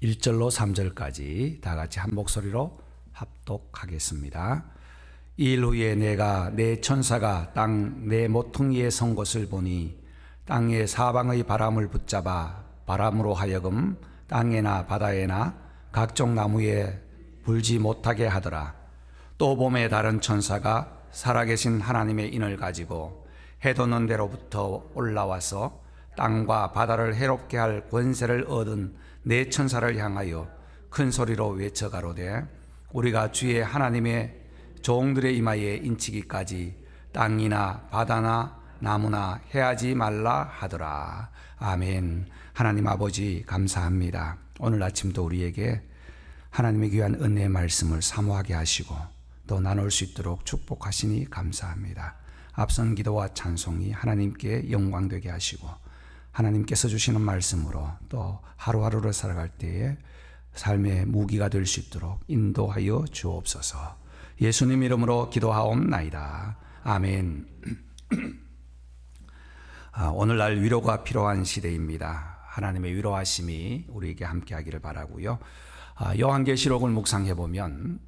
1절로 3절까지 다 같이 한 목소리로 합독하겠습니다. 이 일 후에 내가 내 천사가 땅 내 모퉁이에 선 것을 보니 땅의 사방의 바람을 붙잡아 바람으로 하여금 땅에나 바다에나 각종 나무에 불지 못하게 하더라. 또 봄에 다른 천사가 살아계신 하나님의 인을 가지고 해 돋는 데로부터 올라와서 땅과 바다를 해롭게 할 권세를 얻은 네 천사를 향하여 큰 소리로 외쳐 가로되 우리가 주의 하나님의 종들의 이마에 인치기까지 땅이나 바다나 나무나 해하지 말라 하더라. 아멘. 하나님 아버지 감사합니다. 오늘 아침도 우리에게 하나님의 귀한 은혜의 말씀을 사모하게 하시고 또 나눌 수 있도록 축복하시니 감사합니다. 앞선 기도와 찬송이 하나님께 영광되게 하시고 하나님께서 주시는 말씀으로 또 하루하루를 살아갈 때에 삶의 무기가 될 수 있도록 인도하여 주옵소서. 예수님 이름으로 기도하옵나이다. 아멘. 오늘날 위로가 필요한 시대입니다. 하나님의 위로하심이 우리에게 함께하기를 바라고요. 요한계시록을 묵상해 보면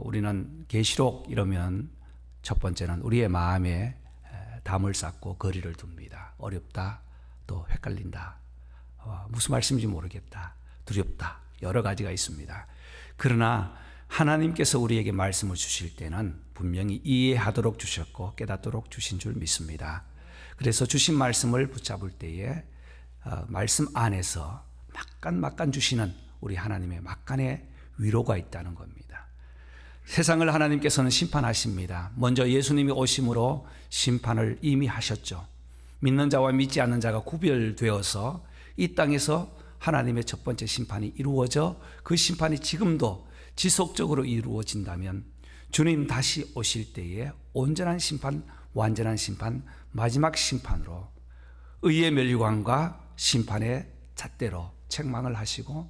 우리는 계시록 이러면 첫 번째는 우리의 마음에 담을 쌓고 거리를 둡니다. 어렵다, 또 헷갈린다, 무슨 말씀인지 모르겠다, 두렵다, 여러 가지가 있습니다. 그러나 하나님께서 우리에게 말씀을 주실 때는 분명히 이해하도록 주셨고 깨닫도록 주신 줄 믿습니다. 그래서 주신 말씀을 붙잡을 때에 말씀 안에서 막간 주시는 우리 하나님의 막간의 위로가 있다는 겁니다. 세상을 하나님께서는 심판하십니다. 먼저 예수님이 오심으로 심판을 이미 하셨죠. 믿는 자와 믿지 않는 자가 구별되어서 이 땅에서 하나님의 첫 번째 심판이 이루어져 그 심판이 지금도 지속적으로 이루어진다면 주님 다시 오실 때에 온전한 심판, 완전한 심판, 마지막 심판으로 의의 멸류관과 심판의 잣대로 책망을 하시고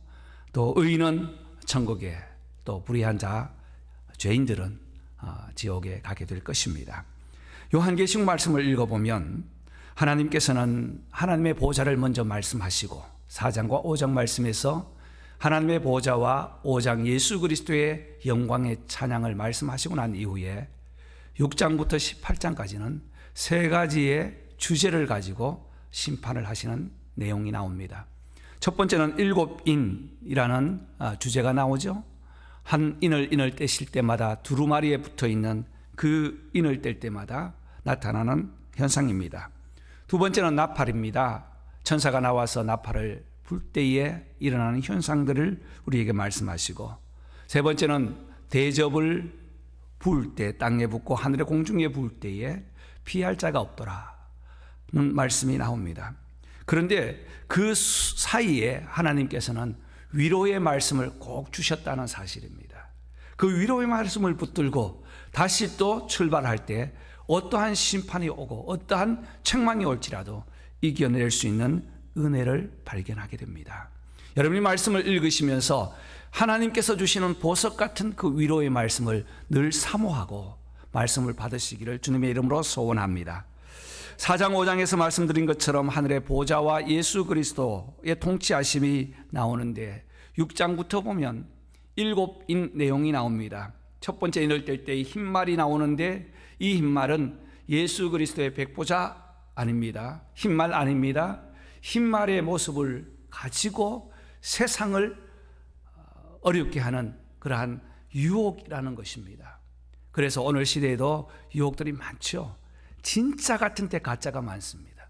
또 의인은 천국에 또 불의한 자, 죄인들은 지옥에 가게 될 것입니다. 요한계시록 말씀을 읽어보면 하나님께서는 하나님의 보좌를 먼저 말씀하시고 4장과 5장 말씀에서 하나님의 보좌와 5장 예수 그리스도의 영광의 찬양을 말씀하시고 난 이후에 6장부터 18장까지는 세 가지의 주제를 가지고 심판을 하시는 내용이 나옵니다. 첫 번째는 일곱 인이라는 주제가 나오죠. 한 인을 떼실 때마다 두루마리에 붙어 있는 그 인을 뗄 때마다 나타나는 현상입니다. 두 번째는 나팔입니다. 천사가 나와서 나팔을 불 때에 일어나는 현상들을 우리에게 말씀하시고, 세 번째는 대접을 부을 때 땅에 붙고 하늘의 공중에 부을 때에 피할 자가 없더라는 말씀이 나옵니다. 그런데 그 사이에 하나님께서는 위로의 말씀을 꼭 주셨다는 사실입니다. 그 위로의 말씀을 붙들고 다시 또 출발할 때 어떠한 심판이 오고 어떠한 책망이 올지라도 이겨낼 수 있는 은혜를 발견하게 됩니다. 여러분이 말씀을 읽으시면서 하나님께서 주시는 보석 같은 그 위로의 말씀을 늘 사모하고 말씀을 받으시기를 주님의 이름으로 소원합니다. 4장 5장에서 말씀드린 것처럼 하늘의 보좌와 예수 그리스도의 통치하심이 나오는데 6장부터 보면 7인 내용이 나옵니다. 첫 번째 인을 뗄 때 흰말이 나오는데 이 흰말은 예수 그리스도의 백보자 아닙니다. 흰말 아닙니다. 흰말의 모습을 가지고 세상을 어렵게 하는 그러한 유혹이라는 것입니다. 그래서 오늘 시대에도 유혹들이 많죠. 진짜 같은 때 가짜가 많습니다.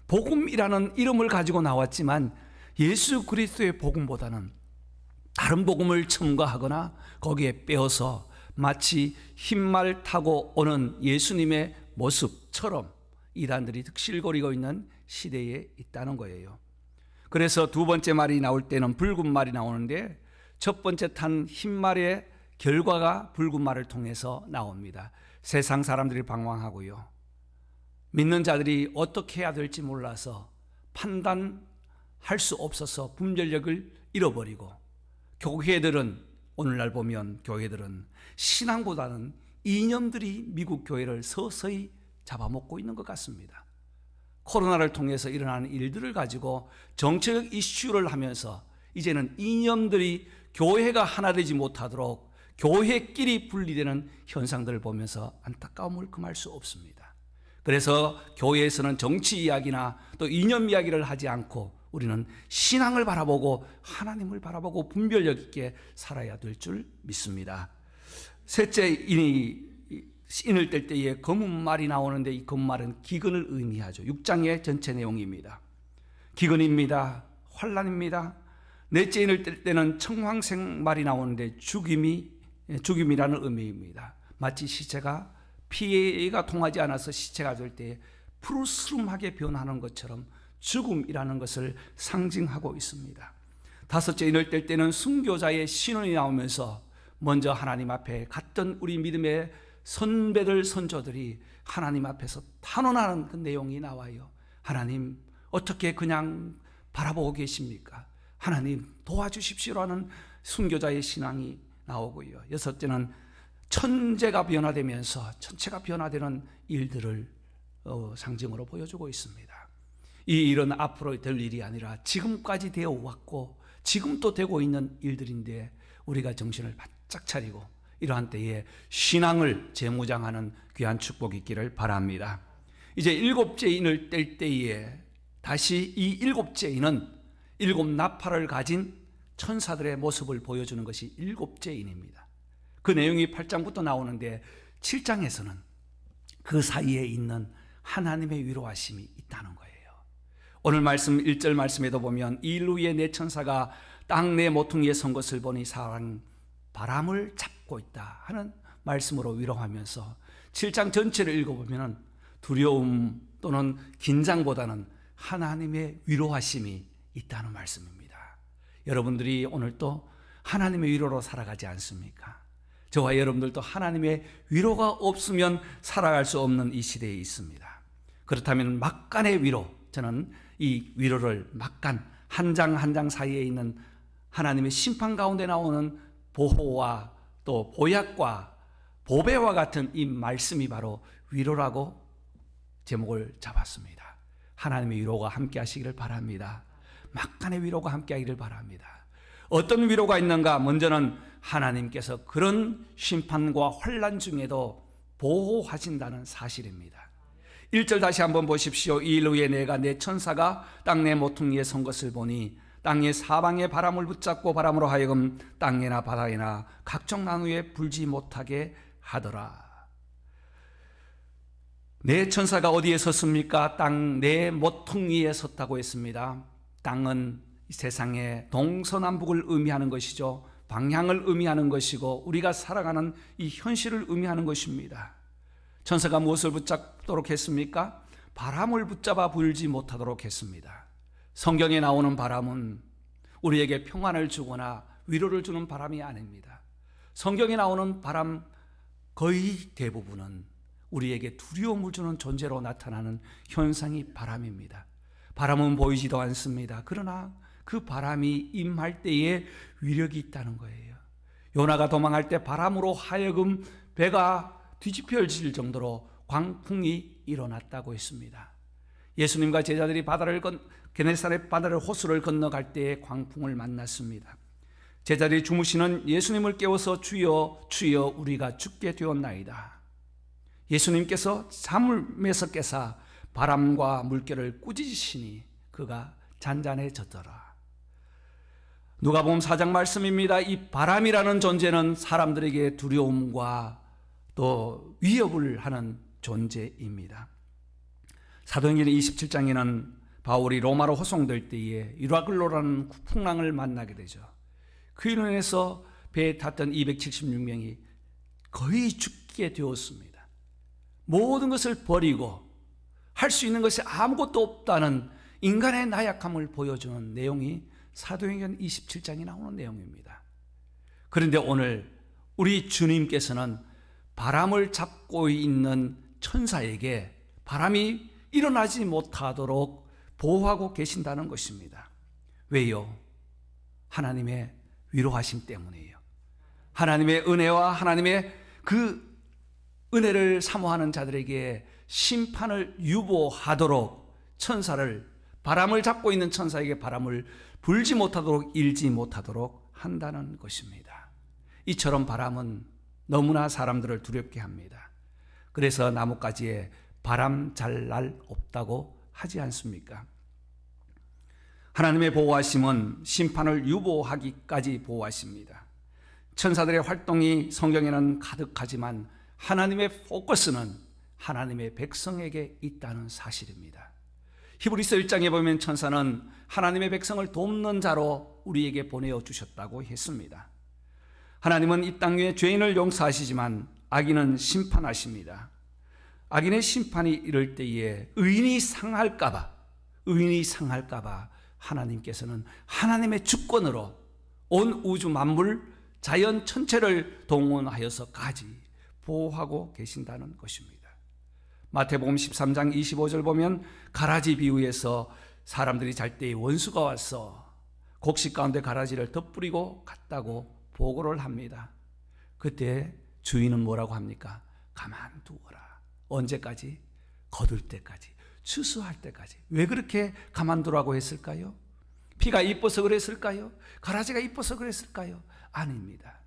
복음이라는 이름을 가지고 나왔지만 예수 그리스도의 복음보다는 다른 복음을 첨가하거나 거기에 빼어서 마치 흰말 타고 오는 예수님의 모습처럼 이단들이 득실거리고 있는 시대에 있다는 거예요. 그래서 두 번째 말이 나올 때는 붉은 말이 나오는데 첫 번째 탄 흰말의 결과가 붉은 말을 통해서 나옵니다. 세상 사람들이 방황하고요. 믿는 자들이 어떻게 해야 될지 몰라서 판단할 수 없어서 분별력을 잃어버리고 교회들은 오늘날 보면 교회들은 신앙보다는 이념들이 미국 교회를 서서히 잡아먹고 있는 것 같습니다. 코로나를 통해서 일어나는 일들을 가지고 정치적 이슈를 하면서 이제는 이념들이 교회가 하나 되지 못하도록 교회끼리 분리되는 현상들을 보면서 안타까움을 금할 수 없습니다. 그래서 교회에서는 정치 이야기나 또 이념 이야기를 하지 않고 우리는 신앙을 바라보고 하나님을 바라보고 분별력 있게 살아야 될 줄 믿습니다. 셋째, 인을 뗄 때에 검은 말이 나오는데 이 검은 말은 기근을 의미하죠. 6장의 전체 내용입니다. 기근입니다. 환난입니다. 넷째 인을 뗄 때는 청황색 말이 나오는데 죽임이라는 의미입니다. 마치 시체가 피가 통하지 않아서 시체가 될 때 푸르스름하게 변하는 것처럼 죽음이라는 것을 상징하고 있습니다. 다섯째 인을 뗄 때는 순교자의 신원이 나오면서 먼저 하나님 앞에 갔던 우리 믿음의 선배들 선조들이 하나님 앞에서 탄원하는 그 내용이 나와요. 하나님 어떻게 그냥 바라보고 계십니까? 하나님 도와주십시오라는 순교자의 신앙이 나오고요. 여섯째는 천재가 변화되면서 천체가 변화되는 일들을 상징으로 보여주고 있습니다. 이 일은 앞으로 될 일이 아니라 지금까지 되어 왔고 지금 또 되고 있는 일들인데 우리가 정신을 바짝 차리고 이러한 때에 신앙을 재무장하는 귀한 축복이 있기를 바랍니다. 이제 일곱째 인을 뗄 때에 다시 이 일곱째 인은 일곱 나팔을 가진 천사들의 모습을 보여주는 것이 일곱째 인입니다. 그 내용이 8장부터 나오는데 7장에서는 그 사이에 있는 하나님의 위로하심이 있다는 거예요. 오늘 말씀 1절 말씀에도 보면 이 일 후에 내 천사가 땅 내 모퉁이에 선 것을 보니 사랑 바람을 잡고 있다 하는 말씀으로 위로하면서 7장 전체를 읽어보면 두려움 또는 긴장보다는 하나님의 위로하심이 있다는 말씀입니다. 여러분들이 오늘 또 하나님의 위로로 살아가지 않습니까? 저와 여러분들도 하나님의 위로가 없으면 살아갈 수 없는 이 시대에 있습니다. 그렇다면 막간의 위로, 저는 이 위로를 막간 한 장 한 장 사이에 있는 하나님의 심판 가운데 나오는 보호와 또 보약과 보배와 같은 이 말씀이 바로 위로라고 제목을 잡았습니다. 하나님의 위로가 함께 하시기를 바랍니다. 막간의 위로가 함께 하기를 바랍니다. 어떤 위로가 있는가? 먼저는 하나님께서 그런 심판과 환난 중에도 보호하신다는 사실입니다. 1절 다시 한번 보십시오. 이 일 후에 내가 내 천사가 땅 내 모퉁이에 선 것을 보니 땅의 사방에 바람을 붙잡고 바람으로 하여금 땅에나 바다에나 각종 나무에 불지 못하게 하더라. 내 천사가 어디에 섰습니까? 땅 내 모퉁이에 섰다고 했습니다. 땅은 세상의 동서남북을 의미하는 것이죠. 방향을 의미하는 것이고 우리가 살아가는 이 현실을 의미하는 것입니다. 천사가 무엇을 붙잡도록 했습니까? 바람을 붙잡아 불지 못하도록 했습니다. 성경에 나오는 바람은 우리에게 평안을 주거나 위로를 주는 바람이 아닙니다. 성경에 나오는 바람 거의 대부분은 우리에게 두려움을 주는 존재로 나타나는 현상이 바람입니다. 바람은 보이지도 않습니다. 그러나 그 바람이 임할 때에 위력이 있다는 거예요. 요나가 도망할 때 바람으로 하여금 배가 뒤집혀질 정도로 광풍이 일어났다고 했습니다. 예수님과 제자들이 게네사렛 바다를 호수를 건너갈 때에 광풍을 만났습니다. 제자들이 주무시는 예수님을 깨워서 주여 주여 우리가 죽게 되었나이다. 예수님께서 잠에서 깨사 바람과 물결을 꾸짖으시니 그가 잔잔해졌더라. 누가복음 4장 말씀입니다. 이 바람이라는 존재는 사람들에게 두려움과 또 위협을 하는 존재입니다. 사도행전 27장에는 바울이 로마로 호송될 때에 유라글로라는 풍랑을 만나게 되죠. 그로 인해서 배에 탔던 276명이 거의 죽게 되었습니다. 모든 것을 버리고 할 수 있는 것이 아무것도 없다는 인간의 나약함을 보여주는 내용이 사도행전 27장에 나오는 내용입니다. 그런데 오늘 우리 주님께서는 바람을 잡고 있는 천사에게 바람이 일어나지 못하도록 보호하고 계신다는 것입니다. 왜요? 하나님의 위로하심 때문이에요. 하나님의 은혜와 하나님의 그 은혜를 사모하는 자들에게 심판을 유보하도록 천사를, 바람을 잡고 있는 천사에게 바람을 불지 못하도록 일지 못하도록 한다는 것입니다. 이처럼 바람은 너무나 사람들을 두렵게 합니다. 그래서 나뭇가지에 바람 잘 날 없다고 하지 않습니까? 하나님의 보호하심은 심판을 유보하기까지 보호하십니다. 천사들의 활동이 성경에는 가득하지만 하나님의 포커스는 하나님의 백성에게 있다는 사실입니다. 히브리서 1장에 보면 천사는 하나님의 백성을 돕는 자로 우리에게 보내어 주셨다고 했습니다. 하나님은 이 땅 위에 죄인을 용서하시지만 악인은 심판하십니다. 악인의 심판이 이를 때에 의인이 상할까봐 하나님께서는 하나님의 주권으로 온 우주 만물 자연 전체를 동원하여서까지 보호하고 계신다는 것입니다. 마태복음 13장 25절 보면 가라지 비유에서 사람들이 잘 때에 원수가 와서 곡식 가운데 가라지를 덧뿌리고 갔다고 보고를 합니다. 그때 주인은 뭐라고 합니까? 가만두어라. 언제까지? 거둘 때까지, 추수할 때까지. 왜 그렇게 가만두라고 했을까요? 피가 이뻐서 그랬을까요? 가라지가 이뻐서 그랬을까요? 아닙니다.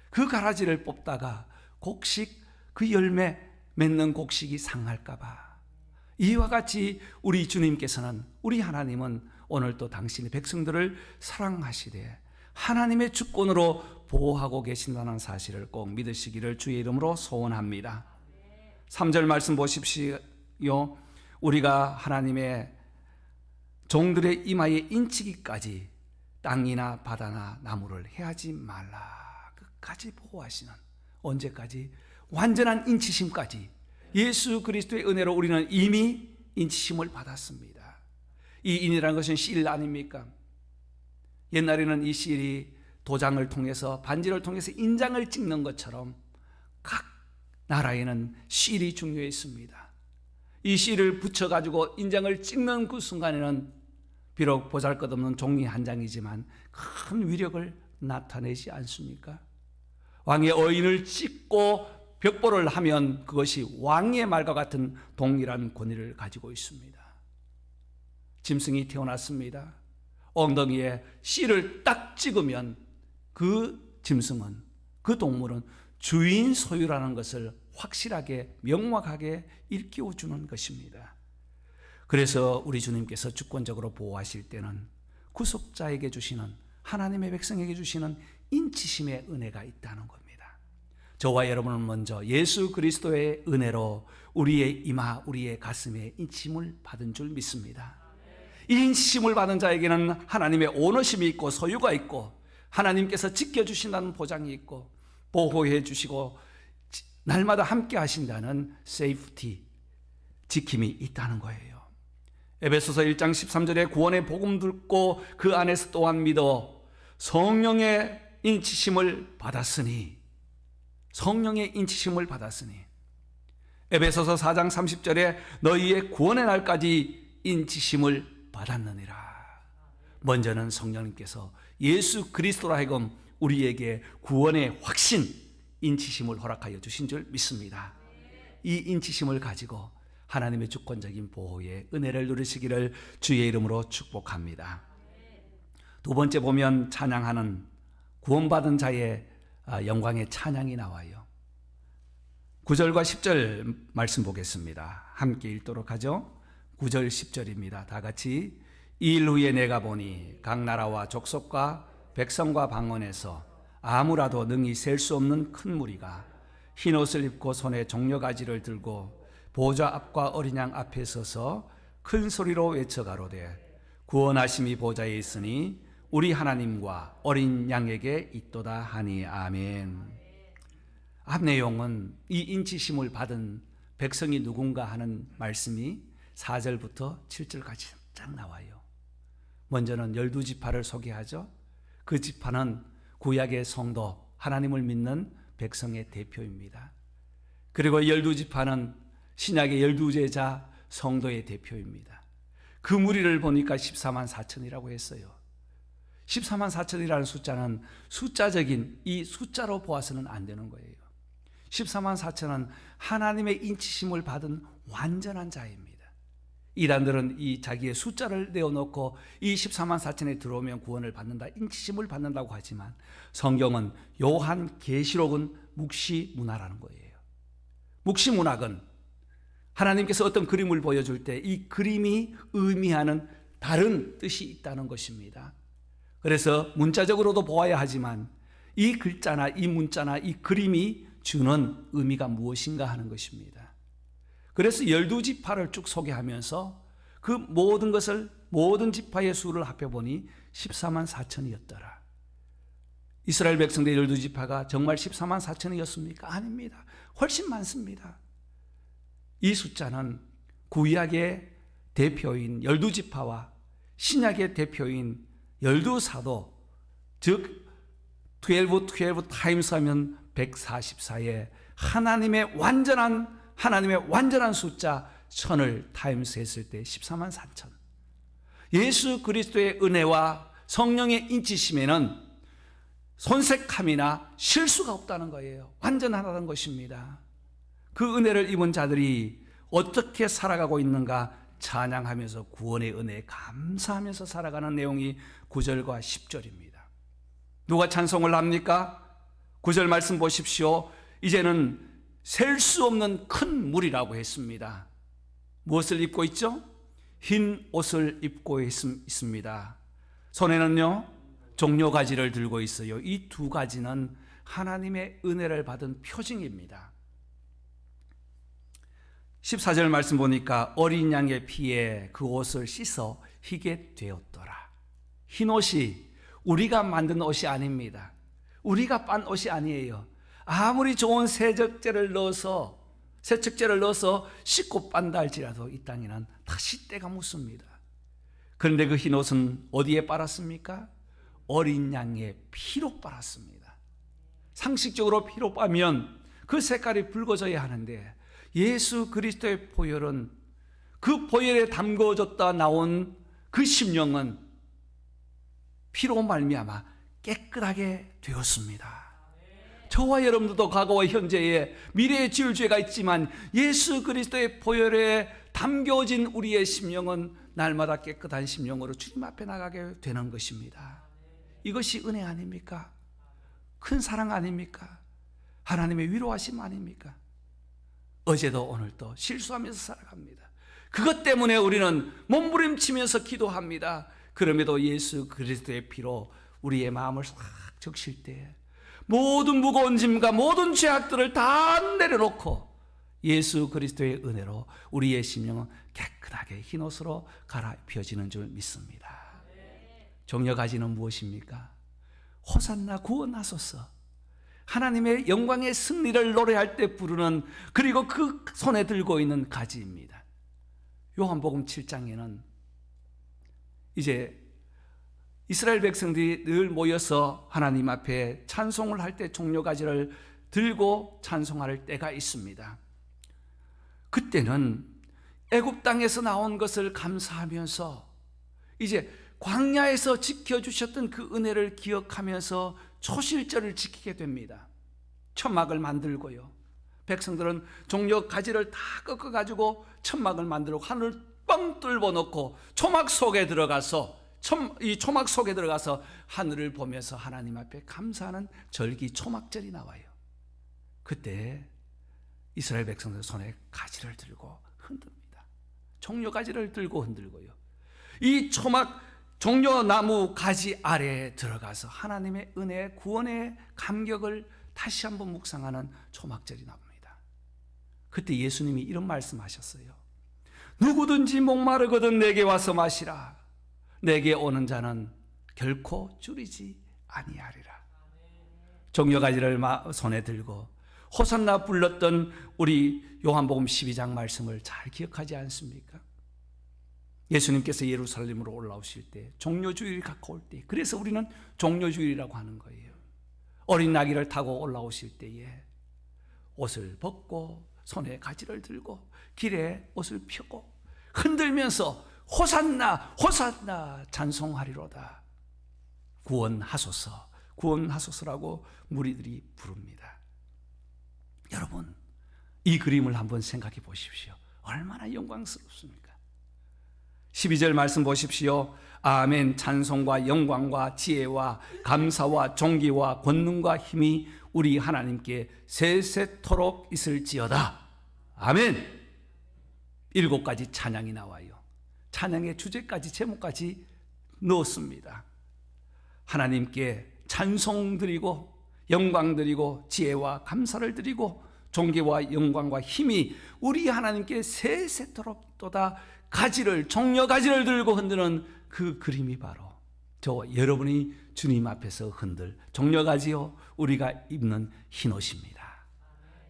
그 가라지를 뽑다가 곡식, 그 열매 맺는 곡식이 상할까봐. 이와 같이 우리 주님께서는, 우리 하나님은 오늘도 당신의 백성들을 사랑하시되 하나님의 주권으로 보호하고 계신다는 사실을 꼭 믿으시기를 주의 이름으로 소원합니다. 3절 말씀 보십시오. 우리가 하나님의 종들의 이마에 인치기까지 땅이나 바다나 나무를 해하지 말라. 끝까지 보호하시는, 언제까지? 완전한 인치심까지. 예수 그리스도의 은혜로 우리는 이미 인치심을 받았습니다. 이 인이라는 것은 실 아닙니까? 옛날에는 이 실이 도장을 통해서, 반지를 통해서 인장을 찍는 것처럼 각 나라에는 실이 중요했습니다. 이 실을 붙여가지고 인장을 찍는 그 순간에는 비록 보잘것없는 종이 한 장이지만 큰 위력을 나타내지 않습니까? 왕의 어인을 찍고 벽보를 하면 그것이 왕의 말과 같은 동일한 권위를 가지고 있습니다. 짐승이 태어났습니다. 엉덩이에 실을 딱 찍으면 그 짐승은, 그 동물은 주인 소유라는 것을 확실하게 명확하게 일깨워주는 것입니다. 그래서 우리 주님께서 주권적으로 보호하실 때는 구속자에게 주시는, 하나님의 백성에게 주시는 인치심의 은혜가 있다는 겁니다. 저와 여러분은 먼저 예수 그리스도의 은혜로 우리의 이마, 우리의 가슴에 인치심을 받은 줄 믿습니다. 이 인치심을 받은 자에게는 하나님의 오너심이 있고 소유가 있고 하나님께서 지켜주신다는 보장이 있고 보호해 주시고 날마다 함께 하신다는 세이프티, 지킴이 있다는 거예요. 에베소서 1장 13절에 구원의 복음 듣고 그 안에서 또한 믿어 성령의 인치심을 받았으니, 성령의 인치심을 받았으니, 에베소서 4장 30절에 너희의 구원의 날까지 인치심을 받았느니라. 먼저는 성령님께서 예수 그리스도로 하여금 우리에게 구원의 확신, 인치심을 허락하여 주신 줄 믿습니다. 이 인치심을 가지고 하나님의 주권적인 보호의 은혜를 누리시기를 주의 이름으로 축복합니다. 두 번째 보면 찬양하는, 구원받은 자의 영광의 찬양이 나와요. 9절과 10절 말씀 보겠습니다. 함께 읽도록 하죠. 9절 10절입니다. 다 같이. 이 일 후에 내가 보니 각 나라와 족속과 백성과 방언에서 아무라도 능히 셀 수 없는 큰 무리가 흰 옷을 입고 손에 종려가지를 들고 보좌 앞과 어린 양 앞에 서서 큰 소리로 외쳐가로되 구원하심이 보좌에 있으니 우리 하나님과 어린 양에게 있도다 하니 아멘. 앞 내용은 이 인치심을 받은 백성이 누군가 하는 말씀이 4절부터 7절까지 쫙 나와요. 먼저는 12지파를 소개하죠. 그 지파는 구약의 성도, 하나님을 믿는 백성의 대표입니다. 그리고 12지파는 신약의 12제자 성도의 대표입니다. 그 무리를 보니까 14만 4천이라고 했어요. 14만 4천이라는 숫자는 숫자적인 이 숫자로 보아서는 안 되는 거예요. 14만 4천은 하나님의 인치심을 받은 완전한 자입니다. 이단들은 이 자기의 숫자를 내어놓고 이 14만 4천에 들어오면 구원을 받는다, 인치심을 받는다고 하지만 성경은 요한 계시록은 묵시문화라는 거예요. 묵시문학은 하나님께서 어떤 그림을 보여줄 때 이 그림이 의미하는 다른 뜻이 있다는 것입니다. 그래서 문자적으로도 보아야 하지만 이 글자나 이 문자나 이 그림이 주는 의미가 무엇인가 하는 것입니다. 그래서 12지파를 쭉 소개하면서 그 모든 것을, 모든 지파의 수를 합해보니 14만 4천이었더라. 이스라엘 백성들 12지파가 정말 14만 4천이었습니까? 아닙니다. 훨씬 많습니다. 이 숫자는 구약의 대표인 12지파와 신약의 대표인 12사도, 즉 12 타임스 하면 144의 하나님의 완전한 숫자 1000을 타임스 했을 때 14만 4천. 예수 그리스도의 은혜와 성령의 인치심에는 손색함이나 실수가 없다는 거예요. 완전하다는 것입니다. 그 은혜를 입은 자들이 어떻게 살아가고 있는가 찬양하면서 구원의 은혜에 감사하면서 살아가는 내용이 9절과 10절입니다. 누가 찬송을 합니까? 9절 말씀 보십시오. 이제는 셀 수 없는 큰 물이라고 했습니다. 무엇을 입고 있죠? 흰 옷을 입고 있습니다. 손에는요, 종려가지를 들고 있어요. 이 두 가지는 하나님의 은혜를 받은 표징입니다. 14절 말씀 보니까 어린 양의 피에 그 옷을 씻어 희게 되었더라. 흰 옷이 우리가 만든 옷이 아닙니다. 우리가 빤 옷이 아니에요. 아무리 좋은 세척제를 넣어서 씻고 빤다 할지라도 이 땅에는 다시 때가 묻습니다. 그런데 그 흰 옷은 어디에 빨았습니까? 어린 양의 피로 빨았습니다. 상식적으로 피로 빠면 그 색깔이 붉어져야 하는데 예수 그리스도의 보혈은, 그 보혈에 담궈졌다 나온 그 심령은 피로 말미암아 깨끗하게 되었습니다. 저와 여러분들도 과거와 현재에 미래에 지을 죄가 있지만 예수 그리스도의 보혈에 담겨진 우리의 심령은 날마다 깨끗한 심령으로 주님 앞에 나가게 되는 것입니다. 이것이 은혜 아닙니까? 큰 사랑 아닙니까? 하나님의 위로하심 아닙니까? 어제도 오늘도 실수하면서 살아갑니다. 그것 때문에 우리는 몸부림치면서 기도합니다. 그럼에도 예수 그리스도의 피로 우리의 마음을 싹 적실 때 모든 무거운 짐과 모든 죄악들을 다 내려놓고 예수 그리스도의 은혜로 우리의 심령은 깨끗하게 흰옷으로 갈아입혀지는 줄 믿습니다. 종려가지는 무엇입니까? 호산나 구원하소서, 하나님의 영광의 승리를 노래할 때 부르는, 그리고 그 손에 들고 있는 가지입니다. 요한복음 7장에는 이제 이스라엘 백성들이 늘 모여서 하나님 앞에 찬송을 할 때 종려가지를 들고 찬송할 때가 있습니다. 그때는 애굽 땅에서 나온 것을 감사하면서 이제 광야에서 지켜주셨던 그 은혜를 기억하면서 초실절을 지키게 됩니다. 천막을 만들고요, 백성들은 종려가지를 다 꺾어가지고 천막을 만들고 하늘을 뻥 뚫어 놓고 초막 속에 들어가서 하늘을 보면서 하나님 앞에 감사하는 절기 초막절이 나와요. 그때 이스라엘 백성들 손에 가지를 들고 흔듭니다. 종려가지를 들고 흔들고요, 이 종려나무 가지 아래에 들어가서 하나님의 은혜, 구원의 감격을 다시 한번 묵상하는 초막절이 나옵니다. 그때 예수님이 이런 말씀하셨어요. 누구든지 목마르거든 내게 와서 마시라. 내게 오는 자는 결코 줄이지 아니하리라. 종려가지를 손에 들고 호산나 불렀던 우리 요한복음 12장 말씀을 잘 기억하지 않습니까? 예수님께서 예루살렘으로 올라오실 때, 종려주일이 가까울 때, 그래서 우리는 종려주일이라고 하는 거예요. 어린 나귀를 타고 올라오실 때에 옷을 벗고 손에 가지를 들고 길에 옷을 펴고 흔들면서 호산나 호산나 찬송하리로다. 구원하소서 구원하소서라고 무리들이 부릅니다. 여러분, 이 그림을 한번 생각해 보십시오. 얼마나 영광스럽습니까? 12절 말씀 보십시오. 아멘. 찬송과 영광과 지혜와 감사와 존귀와 권능과 힘이 우리 하나님께 세세토록 있을지어다. 아멘. 7가지 찬양이 나와요. 찬양의 주제까지 제목까지 넣었습니다. 하나님께 찬송 드리고 영광 드리고 지혜와 감사를 드리고 존귀와 영광과 힘이 우리 하나님께 세세토록 또다 가지를, 종려 가지를 들고 흔드는 그 그림이 바로 저와 여러분이 주님 앞에서 흔들 종려 가지요 우리가 입는 흰옷입니다.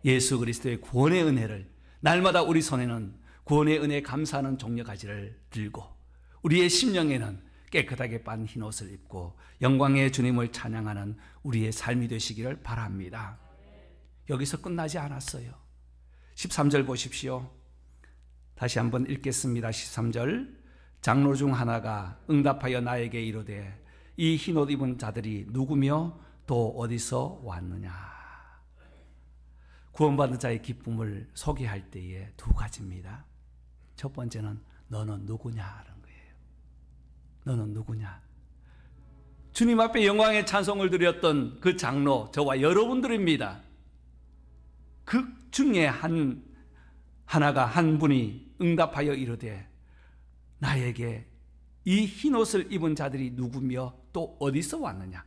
예수 그리스도의 구원의 은혜를 날마다 우리 손에는 구원의 은혜에 감사하는 종려 가지를 들고 우리의 심령에는 깨끗하게 빤 흰옷을 입고 영광의 주님을 찬양하는 우리의 삶이 되시기를 바랍니다. 여기서 끝나지 않았어요. 13절 보십시오. 다시 한번 읽겠습니다. 13절. 장로 중 하나가 응답하여 나에게 이르되 이 흰옷 입은 자들이 누구며 또 어디서 왔느냐. 구원받은 자의 기쁨을 소개할 때에 2가지입니다. 첫 번째는 너는 누구냐 하는 거예요. 너는 누구냐. 주님 앞에 영광의 찬송을 드렸던 그 장로 저와 여러분들입니다. 그 중에 하나가 한 분이 응답하여 이르되 나에게 이 흰옷을 입은 자들이 누구며 또 어디서 왔느냐.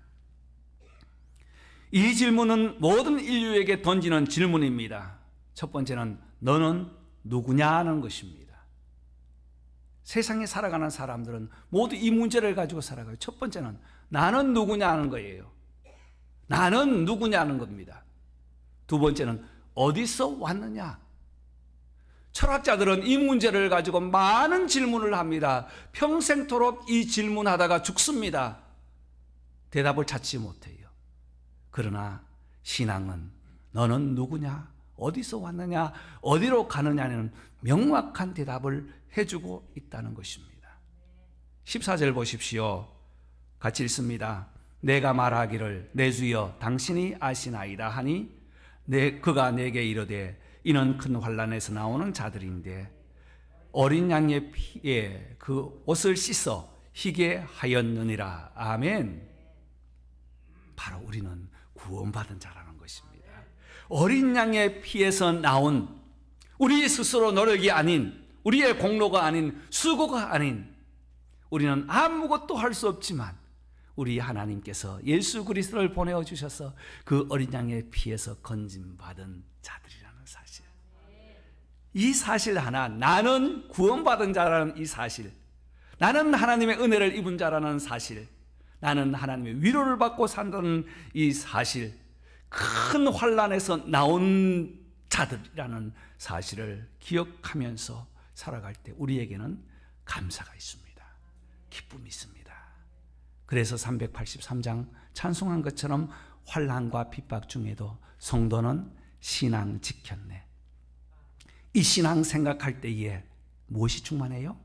이 질문은 모든 인류에게 던지는 질문입니다. 첫 번째는 너는 누구냐는 것입니다. 세상에 살아가는 사람들은 모두 이 문제를 가지고 살아가요. 첫 번째는 나는 누구냐는 거예요. 나는 누구냐는 겁니다. 두 번째는 어디서 왔느냐. 철학자들은 이 문제를 가지고 많은 질문을 합니다. 평생토록 이 질문하다가 죽습니다. 대답을 찾지 못해요. 그러나 신앙은 너는 누구냐, 어디서 왔느냐, 어디로 가느냐는 명확한 대답을 해주고 있다는 것입니다. 14절 보십시오. 같이 읽습니다. 내가 말하기를 내 주여 당신이 아시나이다 하니 그가 내게 이르되 이는 큰 환난에서 나오는 자들인데 어린 양의 피에 그 옷을 씻어 희게 하였느니라. 아멘. 바로 우리는 구원받은 자라는 것입니다. 어린 양의 피에서 나온 우리 스스로 노력이 아닌 우리의 공로가 아닌 수고가 아닌 우리는 아무것도 할 수 없지만 우리 하나님께서 예수 그리스도를 보내어 주셔서 그 어린 양의 피에서 건짐받은 자들이라는 사실. 이 사실 하나, 나는 구원받은 자라는 이 사실, 나는 하나님의 은혜를 입은 자라는 사실, 나는 하나님의 위로를 받고 산다는 이 사실, 큰 환난에서 나온 자들이라는 사실을 기억하면서 살아갈 때 우리에게는 감사가 있습니다. 기쁨이 있습니다. 그래서 383장 찬송한 것처럼 환난과 핍박 중에도 성도는 신앙 지켰네. 이 신앙 생각할 때에 무엇이 충만해요?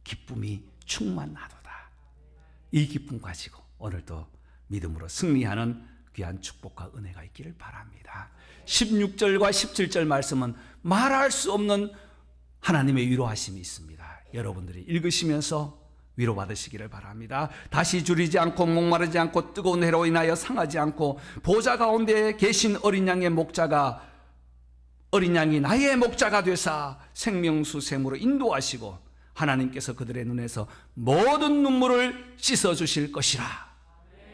기쁨이 충만하도다. 이 기쁨 가지고 오늘도 믿음으로 승리하는 귀한 축복과 은혜가 있기를 바랍니다. 16절과 17절 말씀은 말할 수 없는 하나님의 위로하심이 있습니다. 여러분들이 읽으시면서 위로받으시기를 바랍니다. 다시 줄이지 않고 목마르지 않고 뜨거운 해로 인하여 상하지 않고 보좌 가운데 계신 어린 양의 목자가 어린 양이 나의 목자가 되사 생명수 샘으로 인도하시고 하나님께서 그들의 눈에서 모든 눈물을 씻어주실 것이라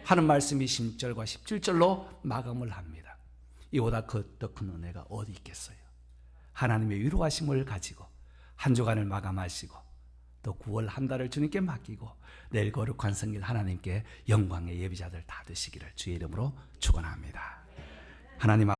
하는 말씀이 16절과 17절로 마감을 합니다. 이보다 더 큰 은혜가 어디 있겠어요. 하나님의 위로하심을 가지고 한 주간을 마감하시고 또 9월 한 달을 주님께 맡기고 내일 거룩한 성일 하나님께 영광의 예비자들 다 되시기를 주의 이름으로 축원합니다. 하나님